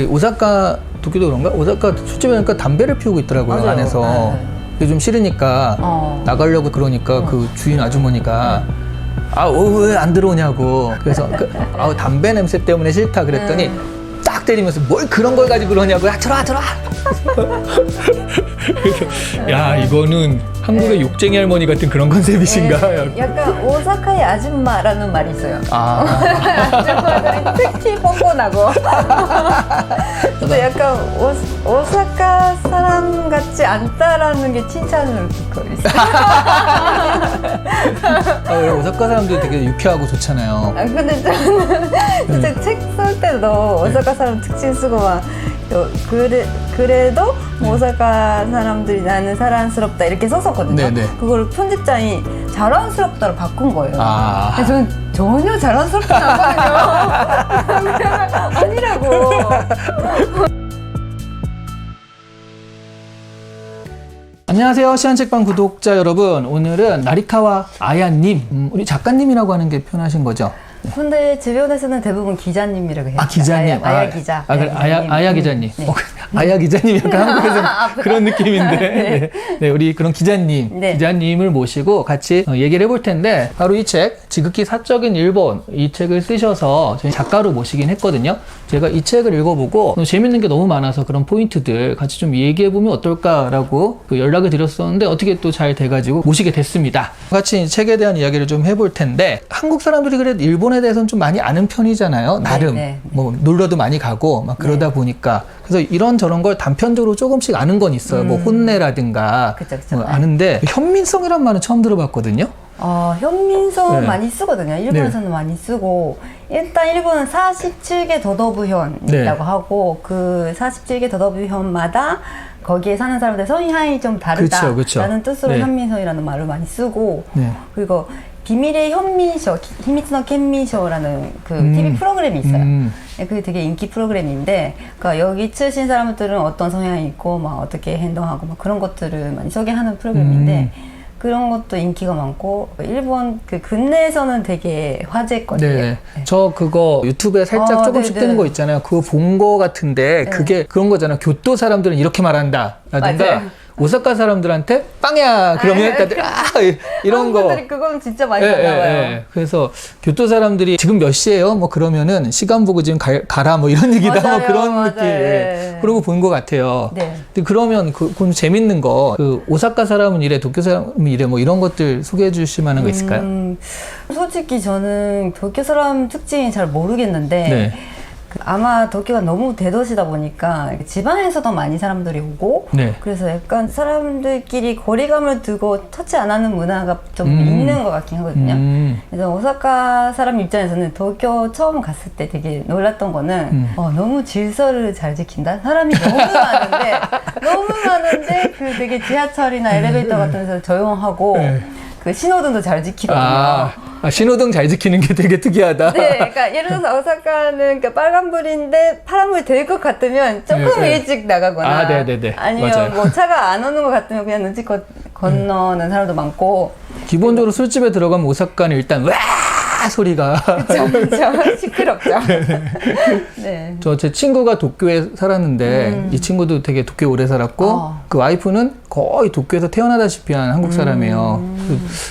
오사카 도쿄도 그런가? 오사카 술집에 가니까 담배를 피우고 있더라고요. 맞아요. 안에서. 네. 그게 좀 싫으니까 나가려고 그러니까 그 주인 아주머니가 왜 안 들어오냐고. 그래서 담배 냄새 때문에 싫다 그랬더니 딱 때리면서 뭘 그런 걸 가지고 그러냐고. 야, 들어와. 그래서 야, 이거는 한국의 욕쟁이 할머니 같은 그런 컨셉이신가? 약간 오사카의 아줌마라는 말이 있어요. 아줌마들이 특히 뻔뻔하고. 그래서 약간 오사카 사람 같지 않다라는 게 칭찬을 듣고 있어요. 오사카 사람들이 되게 유쾌하고 좋잖아요. 근데 저는 진짜 책 쓸 때도 오사카 사람 특징 쓰고 막 그래도 오사카 사람들이 나는 사랑스럽다 이렇게 썼었거든요. 네네. 그걸 편집장이 자랑스럽다로 바꾼 거예요. 근데 저는 전혀 자랑스럽지 않거든요. 아니라고. 안녕하세요. 시안책방 구독자 여러분. 오늘은 나리카와 아야님, 우리 작가님이라고 하는 게 편하신 거죠? 근데 주변에서는 대부분 기자님이라고 해요. 기자님. 아야 기자. 그래, 아야 기자님. 네. 아야 기자님 약간 한국에서 그런 느낌인데. 네, 우리 그런 기자님, 기자님을 모시고 같이 얘기를 해볼 텐데, 바로 이 책, 지극히 사적인 일본, 이 책을 쓰셔서 저희 작가로 모시긴 했거든요. 제가 이 책을 읽어보고 재밌는 게 너무 많아서 그런 포인트들 같이 좀 얘기해보면 어떨까라고 연락을 드렸었는데 어떻게 또 잘 돼가지고 모시게 됐습니다. 같이 이 책에 대한 이야기를 좀 해볼 텐데, 한국 사람들이 그래도 일본에 대해서는 좀 많이 아는 편이잖아요. 나름. 뭐 놀러도 많이 가고 막 그러다 보니까. 그래서 이런 저런 걸 단편적으로 조금씩 아는 건 있어요. 뭐 혼내라든가. 그쵸. 아는데 현민성이란 말은 처음 들어봤거든요. 현민성 많이 쓰거든요. 일본에서는 많이 쓰고, 일단 일본은 47개 도도부현이 있다고 하고, 그 47개 도도부현마다 거기에 사는 사람들 성향이 좀 다르다라는 뜻으로 현민성이라는 말을 많이 쓰고, 그리고 비밀의 현민쇼, 히미츠노 켄민쇼라는 그 TV 프로그램이 있어요. 그게 되게 인기 프로그램인데, 그러니까 여기 출신 사람들은 어떤 성향이 있고, 막 어떻게 행동하고, 막 그런 것들을 많이 소개하는 프로그램인데, 그런 것도 인기가 많고, 일본 그 근내에서는 되게 화제거든요. 네. 저 그거 유튜브에 살짝 조금씩 뜨는 거 있잖아요. 그거 본 거 같은데, 그게 그런 거잖아요. 교토 사람들은 이렇게 말한다. 라든가, 오사카 사람들한테 빵야 그러면 이런 거. 한국들이 그건 진짜 많이 나와요. 그래서 교토 사람들이 지금 몇 시예요? 뭐 그러면은 시간 보고 지금 가라 뭐 이런 얘기다. 뭐 그런 느낌. 그런 거 본 것 같아요. 근데 그러면 그건 재밌는 거. 그 오사카 사람은 이래, 도쿄 사람은 이래, 뭐 이런 것들 소개해 주실 만한 거 있을까요? 솔직히 저는 도쿄 사람 특징이 잘 모르겠는데. 아마 도쿄가 너무 대도시다 보니까 지방에서도 많이 사람들이 오고 그래서 약간 사람들끼리 거리감을 두고 터치 안 하는 문화가 좀 있는 것 같긴 하거든요. 그래서 오사카 사람 입장에서는 도쿄 처음 갔을 때 되게 놀랐던 거는 너무 질서를 잘 지킨다? 사람이 너무 많은데 그 되게 지하철이나 엘리베이터 같은 데서 조용하고 그 신호등도 잘 지키거든요. 신호등 잘 지키는 게 되게 특이하다. 그러니까 예를 들어서 오사카는 그러니까 빨간불인데 파란불이 될 것 같으면 조금 일찍 나가거나 아니면 맞아요. 뭐 차가 안 오는 것 같으면 그냥 눈치껏 건너는 사람도 많고. 기본적으로 술집에 들어가면 오사카는 일단 와 소리가 그렇죠. 시끄럽죠. 제 친구가 도쿄에 살았는데 이 친구도 되게 도쿄에 오래 살았고 그 와이프는 거의 도쿄에서 태어나다시피 한 한국 사람이에요.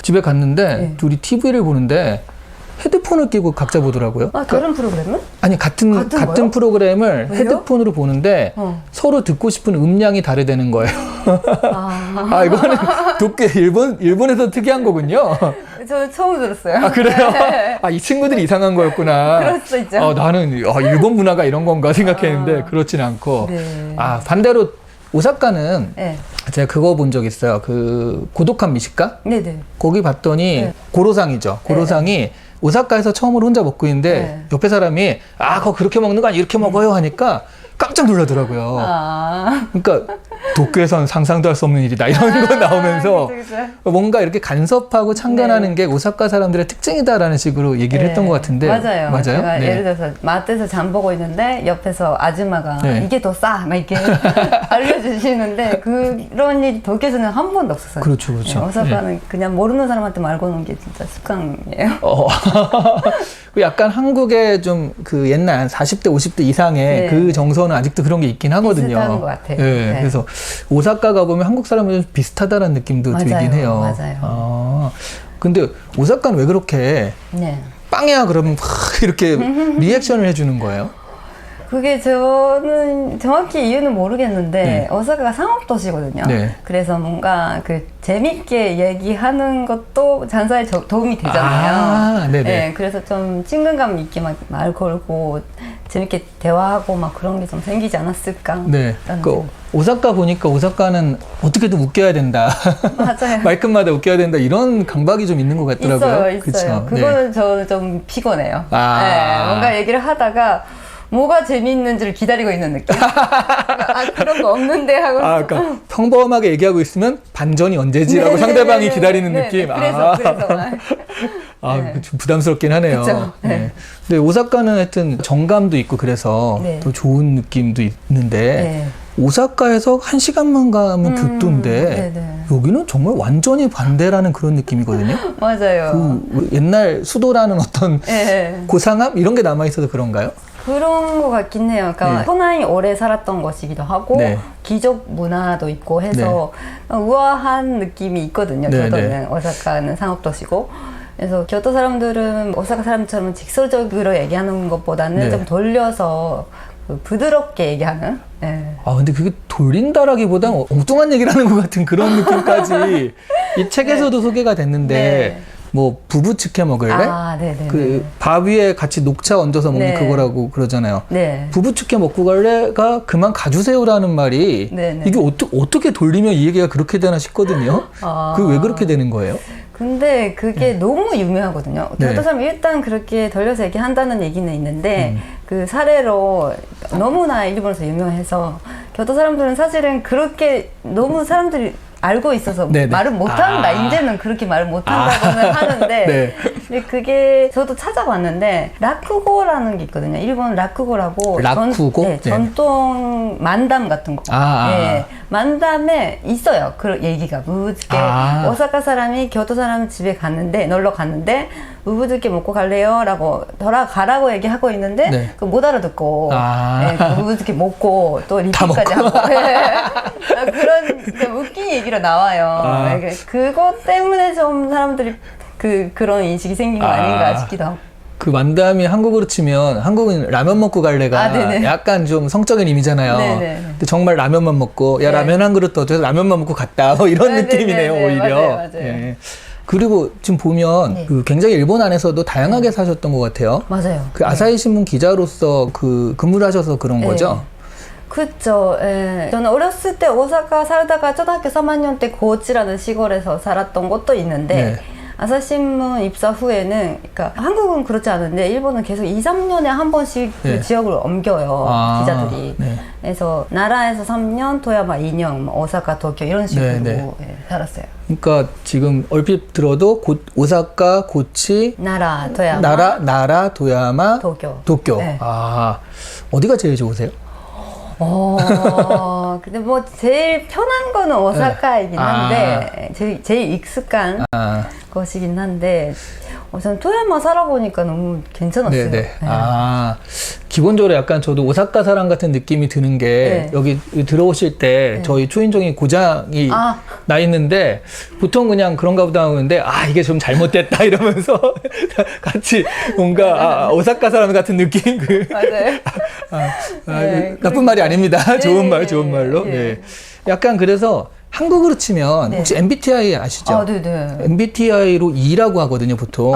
집에 갔는데 둘이 TV를 보는데 헤드폰을 끼고 각자 보더라고요. 다른 프로그램은? 아니 같은 프로그램을 왜요? 헤드폰으로 보는데 서로 듣고 싶은 음량이 다르다는 거예요. 이거는 도쿄 일본에서 특이한 거군요. 저는 처음 들었어요. 그래요? 이 친구들이 이상한 거였구나. 그럴 수 있죠. 나는 일본 문화가 이런 건가 생각했는데 그렇진 않고. 반대로 오사카는 제가 그거 본 적 있어요. 그 고독한 미식가? 거기 봤더니 고로상이죠. 고로상이 오사카에서 처음으로 혼자 먹고 있는데 옆에 사람이 그거 그렇게 먹는 거 아니 이렇게 먹어요 하니까 깜짝 놀라더라고요. 그러니까 도쿄에서는 상상도 할 수 없는 일이다 이런 거 나오면서 그쵸. 뭔가 이렇게 간섭하고 참견하는 게 오사카 사람들의 특징이다라는 식으로 얘기를 했던 것 같은데 맞아요. 제가 예를 들어서 마트에서 장 보고 있는데 옆에서 아줌마가 이게 더 싸 막 이렇게 알려주시는데 그런 일이 도쿄에서는 한 번도 없었어요. 그렇죠. 오사카는 그냥 모르는 사람한테 말 거는 게 진짜 습관이에요. 약간 한국의 좀 그 옛날 40대, 50대 이상의 네. 그 정서는 아직도 그런 게 있긴 하거든요. 비슷한 것 같아요. 네. 네. 그래서 오사카 가보면 한국 사람은 좀 비슷하다는 느낌도 맞아요. 들긴 해요. 맞아요. 아, 근데 오사카는 왜 그렇게 네. 빵이야 그러면 확 이렇게 리액션을 해주는 거예요? 그게 저는 정확히 이유는 모르겠는데 네. 오사카가 상업도시거든요. 네. 그래서 뭔가 그 재밌게 얘기하는 것도 잔사에 도움이 되잖아요. 아, 네네. 네, 그래서 좀 친근감 있게 막 말 걸고 재밌게 대화하고 막 그런 게 좀 생기지 않았을까. 네. 그 오사카 보니까 오사카는 어떻게든 웃겨야 된다. 맞아요. 말끝마다 웃겨야 된다. 이런 강박이 좀 있는 것 같더라고요. 있어요. 그쵸? 그거는 저는 좀 피곤해요. 아. 네, 뭔가 얘기를 하다가 뭐가 재미있는지를 기다리고 있는 느낌. 아, 그런 거 없는데 하고. 아, 그러니까 평범하게 얘기하고 있으면 반전이 언제지라고 네네네네. 상대방이 기다리는 느낌. 그래서 아, 네. 좀 부담스럽긴 하네요. 그쵸? 네. 네. 근데 오사카는 하여튼 정감도 있고 그래서 네. 또 좋은 느낌도 있는데 네. 오사카에서 1시간만 가면 교토인데 네네. 여기는 정말 완전히 반대라는 그런 느낌이거든요. 맞아요. 그 옛날 수도라는 어떤 네. 고상함 이런 게 남아 있어서 그런가요? 그런 것 같긴 해요. 그러니까 네. 호나이 오래 살았던 곳이기도 하고 네. 귀족 문화도 있고 해서 우아한 느낌이 있거든요. 네, 교토는 네. 오사카는 상업도시고. 그래서 교토 사람들은 오사카 사람처럼 직설적으로 얘기하는 것보다는 네. 좀 돌려서 그 부드럽게 얘기하는. 네. 아, 근데 그게 돌린다라기보단 엉뚱한 얘기를 하는 것 같은 그런 느낌까지 이 책에서도 소개가 됐는데 네. 뭐 부부 측해 먹을래? 아, 네네. 그 밥 위에 같이 녹차 얹어서 먹는 네. 그거라고 그러잖아요. 네. 부부 측해 먹고 갈래가 그만 가주세요라는 말이 네네. 이게 어떻게 돌리면 이 얘기가 그렇게 되나 싶거든요. 아. 그게 왜 그렇게 되는 거예요? 근데 그게 너무 유명하거든요. 네. 교토 사람이 일단 그렇게 돌려서 얘기한다는 얘기는 있는데 그 사례로 너무나 일본에서 유명해서 교토 사람들은 사실은 그렇게 너무 사람들이 알고 있어서 네네. 말을 못한다. 아. 이제는 그렇게 말을 못한다고는 하는데 네. 근데 그게 저도 찾아봤는데 라쿠고라는 게 있거든요. 일본 라쿠고라고 라쿠고? 네, 네. 전통 만담 같은 거. 네, 만담에 있어요. 그 얘기가 무브즈게 오사카 사람이 교토 사람 집에 갔는데 놀러 갔는데 무브즈게 먹고 갈래요? 라고 돌아가라고 얘기하고 있는데 네. 그 못 알아듣고 네, 그 무브즈게 먹고 또 리필까지 하고 네. 그런 좀 웃긴 얘기로 나와요. 네, 그것 때문에 좀 사람들이 그런 인식이 생긴 거 아닌가 싶기도 하고. 그 만담이 한국으로 치면 한국은 라면 먹고 갈래가 약간 좀 성적인 의미잖아요. 네네. 근데 정말 라면만 먹고 야 라면 한 그릇 더 줘서 라면만 먹고 갔다 뭐 이런 느낌이네요. 오히려. 맞아요. 예. 그리고 지금 보면 네. 그 굉장히 일본 안에서도 다양하게 사셨던 것 같아요. 맞아요. 그 아사히 신문 기자로서 그 근무를 하셔서 그런 거죠. 그쵸. 예. 저는 어렸을 때 오사카 살다가 초등학교 3학년 때 고치라는 시골에서 살았던 것도 있는데 네. 아사히신문 입사 후에는 그러니까 한국은 그렇지 않은데 일본은 계속 2, 3년에 한 번씩 네. 그 지역을 옮겨요. 기자들이. 네. 그래서 나라에서 3년, 도야마 2년, 오사카, 도쿄 이런 식으로 네. 예, 살았어요. 그러니까 지금 얼핏 들어도 오사카, 고치, 나라, 도야마, 나라, 도야마, 도쿄. 네. 아, 어디가 제일 좋으세요? 근데 뭐 제일 편한 거는 오사카이긴 한데 제일 익숙한 것이긴 한데 저는 토야마 살아보니까 너무 괜찮았어요. 네네. 기본적으로 약간 저도 오사카 사람 같은 느낌이 드는 게 여기 들어오실 때 저희 초인종이 고장이 나 있는데 보통 그냥 그런가 보다 하는데 이게 좀 잘못됐다 이러면서 같이 뭔가 오사카 사람 같은 느낌 맞아요. 나쁜 말이 아닙니다. 좋은 말로. 네. 약간 그래서 한국으로 치면 혹시 MBTI 아시죠? 네네. MBTI로 E라고 하거든요, 보통.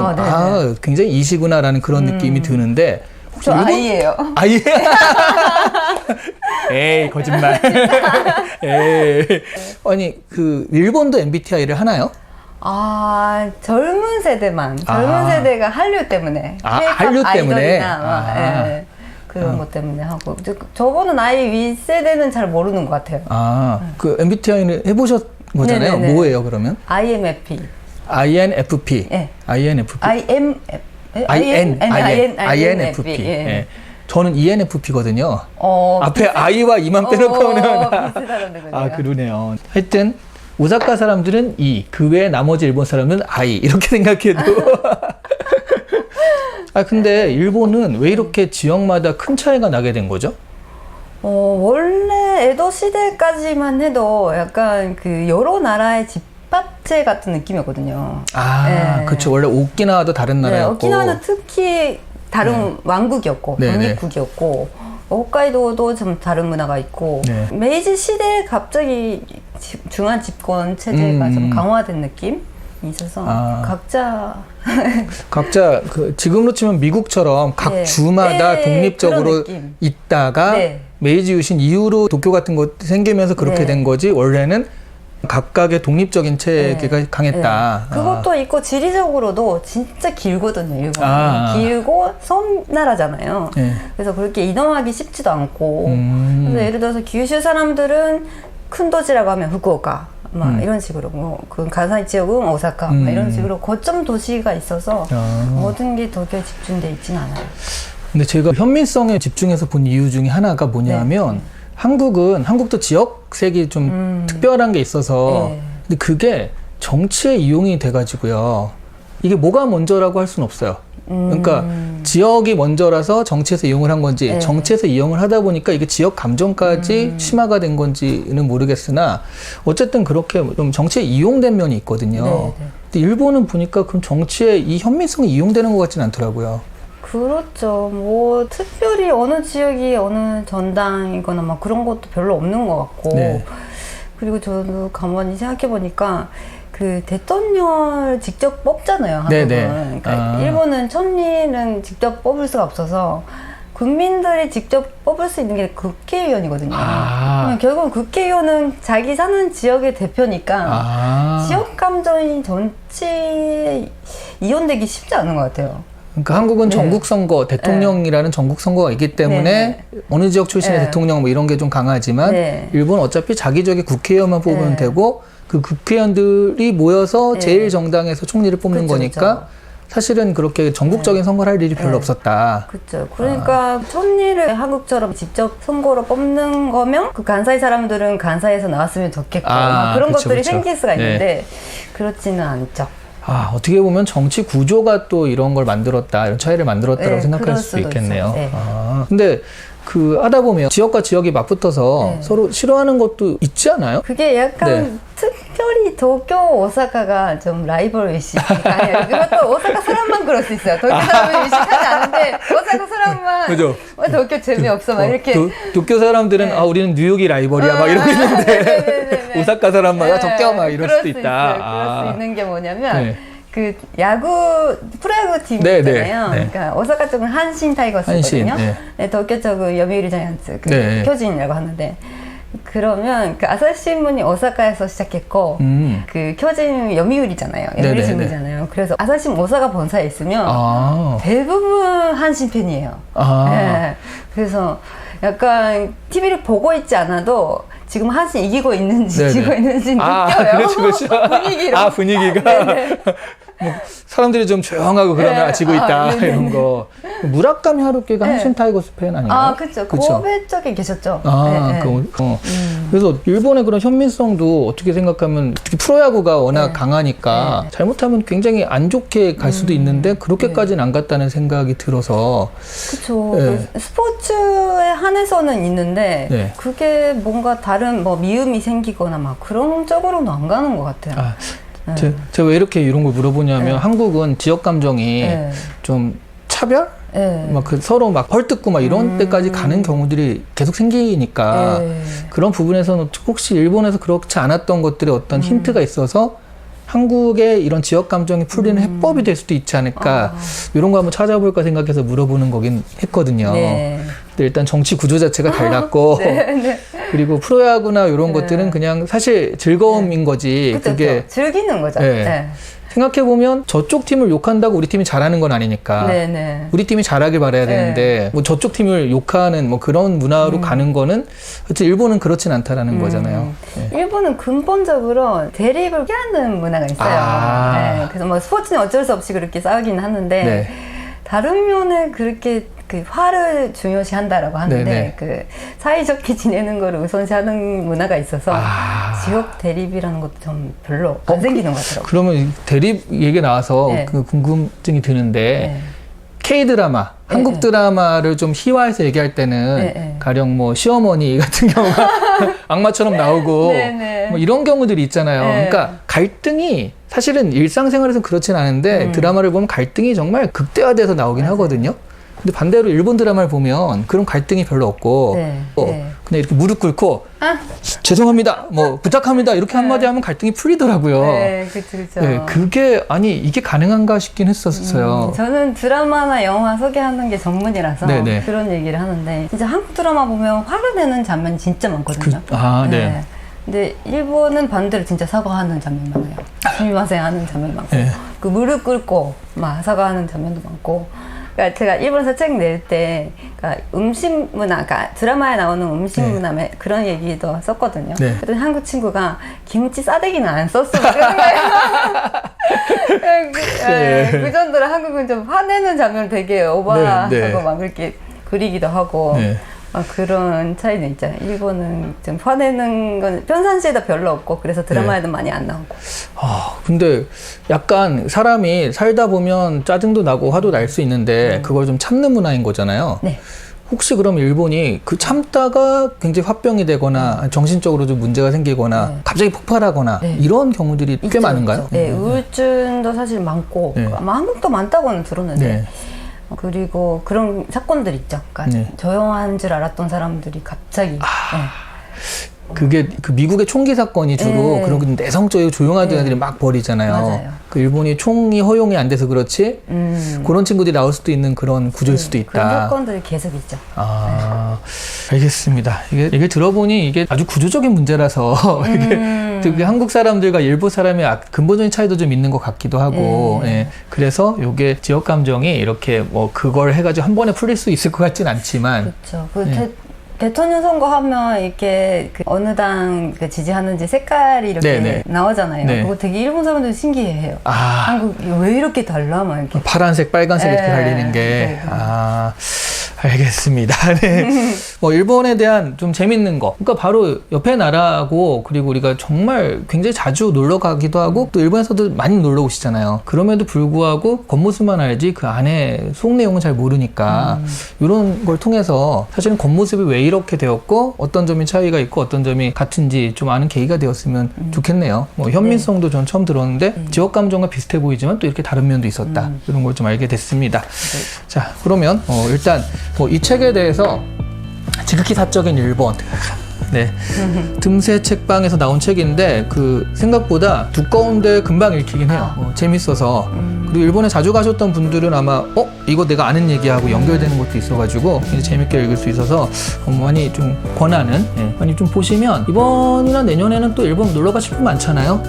굉장히 E시구나라는 그런 느낌이 드는데 저 I예요. I예요? 에이, 거짓말. 에이. 아니, 그 일본도 MBTI를 하나요? 젊은 세대만. 젊은 세대가 한류 때문에. 한류 때문에. 그런 것 때문에 하고 저거는 아예 윗세대는 잘 모르는 것 같아요. 그 MBTI는 해보셨 거잖아요. 네네네. 뭐예요 그러면? INFP. INFP. 네. INFP. INFP. 예. 저는 ENFP거든요. 앞에 I와 E만 빼놓고는 그러네요. 하여튼 오사카 사람들은 E, 그 외에 나머지 일본 사람은 I 이렇게 생각해도 아, 근데 일본은 왜 이렇게 지역마다 큰 차이가 나게 된 거죠? 원래 에도 시대까지만 해도 약간 그 여러 나라의 집합체 같은 느낌이었거든요. 아, 네. 그렇죠. 원래 오키나와도 다른 네, 나라였고. 오키나와는 특히 다른 왕국이었고, 네, 네. 독립국이었고, 홋카이도도 좀 다른 문화가 있고, 네. 메이지 시대에 갑자기 중앙 집권 체제가 좀 강화된 느낌이 있어서 각자 그 지금으로 치면 미국처럼 각 네. 주마다 네, 독립적으로 그런 느낌. 있다가 네. 메이지 유신 이후로 도쿄 같은 거 생기면서 그렇게 네. 된 거지, 원래는 각각의 독립적인 체계가 강했다. 네. 그것도 있고 지리적으로도 진짜 길거든요, 일본은. 아. 길고 섬나라잖아요. 네. 그래서 그렇게 이동하기 쉽지도 않고. 그래서 예를 들어서 규슈 사람들은 큰 도시라고 하면 후쿠오카 막 이런 식으로, 뭐 그 간사이 지역은 오사카 막 이런 식으로 거점 도시가 있어서 모든 게 도쿄에 집중돼 있지는 않아요. 근데 제가 현민성에 집중해서 본 이유 중에 하나가 뭐냐면 한국도 지역색이 좀 특별한 게 있어서 근데 그게 정치에 이용이 돼가지고요. 이게 뭐가 먼저라고 할 수는 없어요. 그러니까 지역이 먼저라서 정치에서 이용을 한 건지 정치에서 이용을 하다 보니까 이게 지역 감정까지 심화가 된 건지는 모르겠으나 어쨌든 그렇게 좀 정치에 이용된 면이 있거든요. 근데 일본은 보니까 그럼 정치에 이 현민성이 이용되는 것 같지는 않더라고요. 그렇죠. 뭐 특별히 어느 지역이 어느 전당이거나 막 그런 것도 별로 없는 것 같고 그리고 저도 가만히 생각해 보니까 그 대통령을 직접 뽑잖아요, 한국은. 그러니까 일본은 총리는 직접 뽑을 수가 없어서 국민들이 직접 뽑을 수 있는 게 국회의원이거든요. 결국은 국회의원은 자기 사는 지역의 대표니까 지역 감정이 정치에 이용되기 쉽지 않은 것 같아요. 그러니까 한국은 전국 선거, 대통령이라는 전국 선거가 있기 때문에 어느 지역 출신의 대통령 뭐 이런 게 좀 강하지만 일본은 어차피 자기 지역의 국회의원만 뽑으면 되고 그 국회의원들이 모여서 제일 정당에서 총리를 뽑는 거니까 사실은 그렇게 전국적인 선거를 할 일이 별로 없었다. 그렇죠. 그러니까 총리를 한국처럼 직접 선거로 뽑는 거면 그 간사이 사람들은 간사이에서 나왔으면 좋겠고 그런 것들이 생길 수가 있는데 그렇지는 않죠. 어떻게 보면 정치 구조가 또 이런 걸 만들었다, 이런 차이를 만들었다고 생각할 수도 있겠네요. 근데 그 하다 보면 지역과 지역이 맞붙어서 서로 싫어하는 것도 있지 않아요? 그게 약간 특별히 도쿄, 오사카가 좀 라이벌 의식이 강해요. 그것도 오사카 사람만 그럴 수 있어요. 도쿄 사람은 의식하지 않는데 오사카 사람만 그죠? 도쿄 재미없어 막 이렇게. 도쿄 사람들은 우리는 뉴욕이 라이벌이야 막 이러고 있는데 오사카 사람만 도쿄 막 이럴 수도 있다. 그럴 수 있는 게 뭐냐면 그 야구 프로야구 팀 있잖아요. 그러니까 오사카 쪽은 한신 타이거스거든요. 도쿄 쪽은 요미우리 자이언츠, 그 표진이라고 하는데. 그러면 그 아사히신문이 오사카에서 시작했고 그 표진 요미우리잖아요. 요미우리 신문이잖아요. 그래서 아사히신문 오사카 본사에 있으면 대부분 한신 팬이에요. 그래서 약간 TV를 보고 있지 않아도 지금 한신 이기고 있는지 지고 있는지 느껴요. 분위기로. 분위기가. 뭐 사람들이 좀 조용하고 그러면 지고 있다 이런 거. 무라카미 하루키가 한신 타이거스 팬 아닌가요? 그렇죠. 고베 쪽에 계셨죠. 그래서 일본의 그런 현민성도 어떻게 생각하면 특히 프로야구가 워낙 강하니까 잘못하면 굉장히 안 좋게 갈 수도 있는데 그렇게까지는 안 갔다는 생각이 들어서. 그렇죠. 스포츠에 한해서는 있는데 그게 뭔가 다른 뭐 미움이 생기거나 막 그런 쪽으로는 안 가는 것 같아요. 제가 왜 이렇게 이런 걸 물어보냐면 한국은 지역 감정이 좀 차별? 막 서로 막 헐뜯고 막 이런 데까지 가는 경우들이 계속 생기니까 그런 부분에서는 혹시 일본에서 그렇지 않았던 것들의 어떤 힌트가 있어서 한국의 이런 지역 감정이 풀리는 해법이 될 수도 있지 않을까 이런 거 한번 찾아볼까 생각해서 물어보는 거긴 했거든요. 근데 일단 정치 구조 자체가 달랐고 그리고 프로야구나 이런 것들은 그냥 사실 즐거움인 거지. 그게 즐기는 거죠. 생각해보면 저쪽 팀을 욕한다고 우리 팀이 잘하는 건 아니니까 우리 팀이 잘하길 바라야 되는데 뭐 저쪽 팀을 욕하는 뭐 그런 문화로 가는 거는 일본은 그렇진 않다라는 거잖아요. 일본은 근본적으로 대립을 피하는 문화가 있어요. 그래서 뭐 스포츠는 어쩔 수 없이 그렇게 싸우긴 하는데 다른 면에 그렇게 그 화를 중요시한다라고 하는데 그 사이좋게 지내는 거를 우선시하는 문화가 있어서 지역 대립이라는 것도 좀 별로 안 생기는 것 같더라고요. 그러면 대립 얘기 나와서 그 궁금증이 드는데 K-드라마, 한국 드라마를 좀 희화해서 얘기할 때는 가령 뭐 시어머니 같은 경우가 악마처럼 나오고 뭐 이런 경우들이 있잖아요. 그러니까 갈등이 사실은 일상생활에서는 그렇진 않은데 드라마를 보면 갈등이 정말 극대화돼서 나오긴 하거든요. 근데 반대로 일본 드라마를 보면 그런 갈등이 별로 없고 그냥 이렇게 무릎 꿇고 죄송합니다, 뭐 부탁합니다 이렇게 한마디 하면 갈등이 풀리더라고요. 그렇죠. 네, 그게 아니 이게 가능한가 싶긴 했었어요. 저는 드라마나 영화 소개하는 게 전문이라서 네네. 그런 얘기를 하는데 진짜 한국 드라마 보면 화를 내는 장면이 진짜 많거든요. 네. 근데 일본은 반대로 진짜 사과하는 장면 많아요. 스미마셍 하는 장면 많고 그 무릎 꿇고 막 사과하는 장면도 많고. 그러니까 제가 일본에서 책 낼 때 그러니까 음식 문화, 그러니까 드라마에 나오는 음식 문화 그런 얘기도 썼거든요. 그랬더니 한국 친구가 김치 싸대기는 안 썼어. 그 정도로 한국은 좀 화내는 장면을 되게 오버하고 막 그렇게 그리기도 하고 그런 차이는 있죠. 일본은 좀 화내는 건 평상시에도 별로 없고 그래서 드라마에도 많이 안 나오고. 근데 약간 사람이 살다 보면 짜증도 나고 화도 날 수 있는데 그걸 좀 참는 문화인 거잖아요. 혹시 그럼 일본이 그 참다가 굉장히 화병이 되거나 정신적으로 좀 문제가 생기거나 갑자기 폭발하거나 이런 경우들이 꽤 있죠, 많은가요? 있죠. 우울증도 사실 많고 아마 한국도 많다고는 들었는데 그리고 그런 사건들 있죠. 그러니까 조용한 줄 알았던 사람들이 갑자기 그게 그 미국의 총기 사건이 주로 그런 내성적이고 조용하던 애들이 막 벌이잖아요. 맞아요. 그 일본이 총이 허용이 안 돼서 그렇지 그런 친구들이 나올 수도 있는 그런 구조일 수도 있다. 그런 사건들이 계속 있죠. 알겠습니다. 이게 들어보니 이게 아주 구조적인 문제라서 이게 한국 사람들과 일본 사람의 근본적인 차이도 좀 있는 것 같기도 하고 그래서 이게 지역 감정이 이렇게 뭐 그걸 해가지고 한 번에 풀릴 수 있을 것 같진 않지만 그렇죠. 대통령 선거하면 이렇게 그 어느 당 지지하는지 색깔이 이렇게 나오잖아요. 그거 되게 일본 사람들 신기해해요. 한국이 왜 이렇게 달라? 막 이렇게 파란색, 빨간색 이렇게 갈리는 게. 알겠습니다. 뭐 일본에 대한 좀 재밌는 거. 그러니까 바로 옆에 나라고 그리고 우리가 정말 굉장히 자주 놀러 가기도 하고 또 일본에서도 많이 놀러 오시잖아요. 그럼에도 불구하고 겉모습만 알지 그 안에 속 내용은 잘 모르니까 이런 걸 통해서 사실은 겉모습이 왜 이렇게 되었고 어떤 점이 차이가 있고 어떤 점이 같은지 좀 아는 계기가 되었으면 좋겠네요. 뭐 현민성도 전 처음 들었는데 지역 감정과 비슷해 보이지만 또 이렇게 다른 면도 있었다. 이런 걸 좀 알게 됐습니다. 자, 그러면 일단 이 책에 대해서 지극히 사적인 일본 틈새 책방에서 나온 책인데 그 생각보다 두꺼운데 금방 읽히긴 해요. 재밌어서. 그리고 일본에 자주 가셨던 분들은 아마 이거 내가 아는 얘기하고 연결되는 것도 있어가지고 재밌게 읽을 수 있어서 많이 좀 권하는 많이 좀 보시면 이번이나 내년에는 또 일본 놀러 가실 분 많잖아요.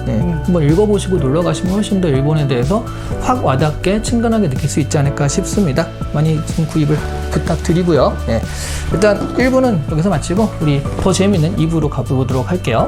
한번 읽어보시고 놀러 가시면 훨씬 더 일본에 대해서 확 와닿게 친근하게 느낄 수 있지 않을까 싶습니다. 많이 좀 구입을 부탁드리고요. 일단 1부는 여기서 마치고 우리 더 재밌는 2부로 가보도록 할게요.